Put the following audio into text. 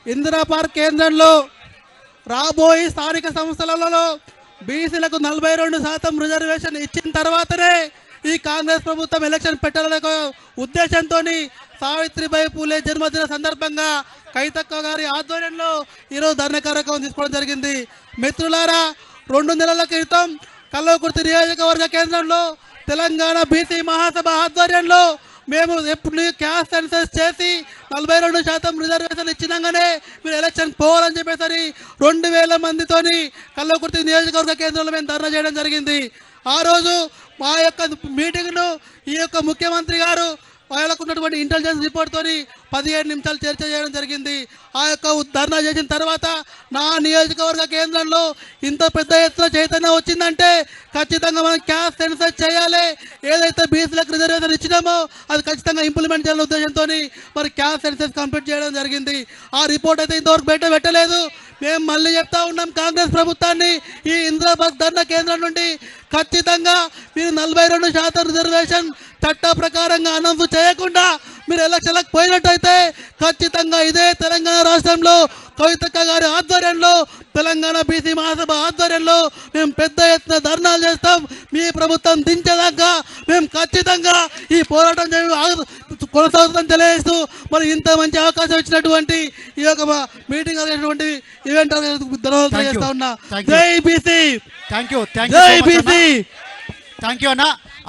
Indira park కేంద్రంలో రాబోయే స్థానిక సంస్థలలో బీసీలకు 42% రిజర్వేషన్ ఇచ్చిన తర్వాతనే ఈ కాంగ్రెస్ ప్రభుత్వం ఎలక్షన్ పెట్టాలనే ఉద్దేశంతో సావిత్రిబాయి పూలే జన్మదిన సందర్భంగా కైతక్క గారి ఆధ్వర్యంలో ఈరోజు ధర్నా కార్యక్రమం తీసుకోవడం జరిగింది. మిత్రులారా, 2 నెలల క్రితం కల్వకుర్తి నియోజకవర్గ కేంద్రంలో తెలంగాణ బీసీ మహాసభ ఆధ్వర్యంలో మేము ఎప్పుడు క్యాస్ట్ సెన్సస్ చేసి 42% రిజర్వేషన్ ఇచ్చినాగానే మీరు ఎలక్షన్ పోవాలని చెప్పేసరి 2000 మందితోని కల్వకుర్తి నియోజకవర్గ కేంద్రంలో మేము ధర్నా చేయడం జరిగింది. ఆ రోజు మా యొక్క మీటింగ్ను ఈ యొక్క ముఖ్యమంత్రి గారు వాళ్ళకు ఉన్నటువంటి ఇంటెలిజెన్స్ రిపోర్ట్ తోని 17 నిమిషాలు చర్చ చేయడం జరిగింది. ఆ యొక్క ధర్నా చేసిన తర్వాత నా నియోజకవర్గ కేంద్రంలో ఇంత పెద్ద ఎత్తున చైతన్యం వచ్చిందంటే ఖచ్చితంగా మనం క్యాస్ట్ సెన్సస్ చేయాలి, ఏదైతే బీసీలకు రిజర్వేషన్ ఇచ్చినామో అది ఖచ్చితంగా ఇంప్లిమెంట్ చేయాలనే ఉద్దేశంతో మరి క్యాస్ట్ సెన్సస్ కంప్లీట్ చేయడం జరిగింది. ఆ రిపోర్ట్ అయితే ఇంతవరకు పెట్టలేదు. మేము మళ్ళీ చెప్తా ఉన్నాం కాంగ్రెస్ ప్రభుత్వాన్ని, ఈ ఇందిరాబాద్ ధర్నా కేంద్రం నుండి ఖచ్చితంగా మీరు 42% రిజర్వేషన్ చట్ట ప్రకారంగా అనౌన్స్ చేయకుండా మీరు ఎలక్షన్లకు పోయినట్టయితే ఖచ్చితంగా ఇదే తెలంగాణ రాష్ట్రంలో కవితక్క గారి ఆధ్వర్యంలో తెలంగాణ బీసీ మహాసభ ఆధ్వర్యంలో మేము పెద్ద ఎత్తున ధర్నాలు చేస్తాం. మీ ప్రభుత్వం దించేదాకా మేము ఖచ్చితంగా ఈ పోరాటం కొనసాగుతుందని తెలియజేస్తూ మరి ఇంత మంచి అవకాశం ఇచ్చినటువంటి ఈ యొక్క మీటింగ్ అనేటువంటి ఈవెంట్ ధన్యవాదాలు చేస్తా ఉన్నా. జై బీసీ, థ్యాంక్ యూ జై బీసీ. థ్యాంక్ యూ అన్న.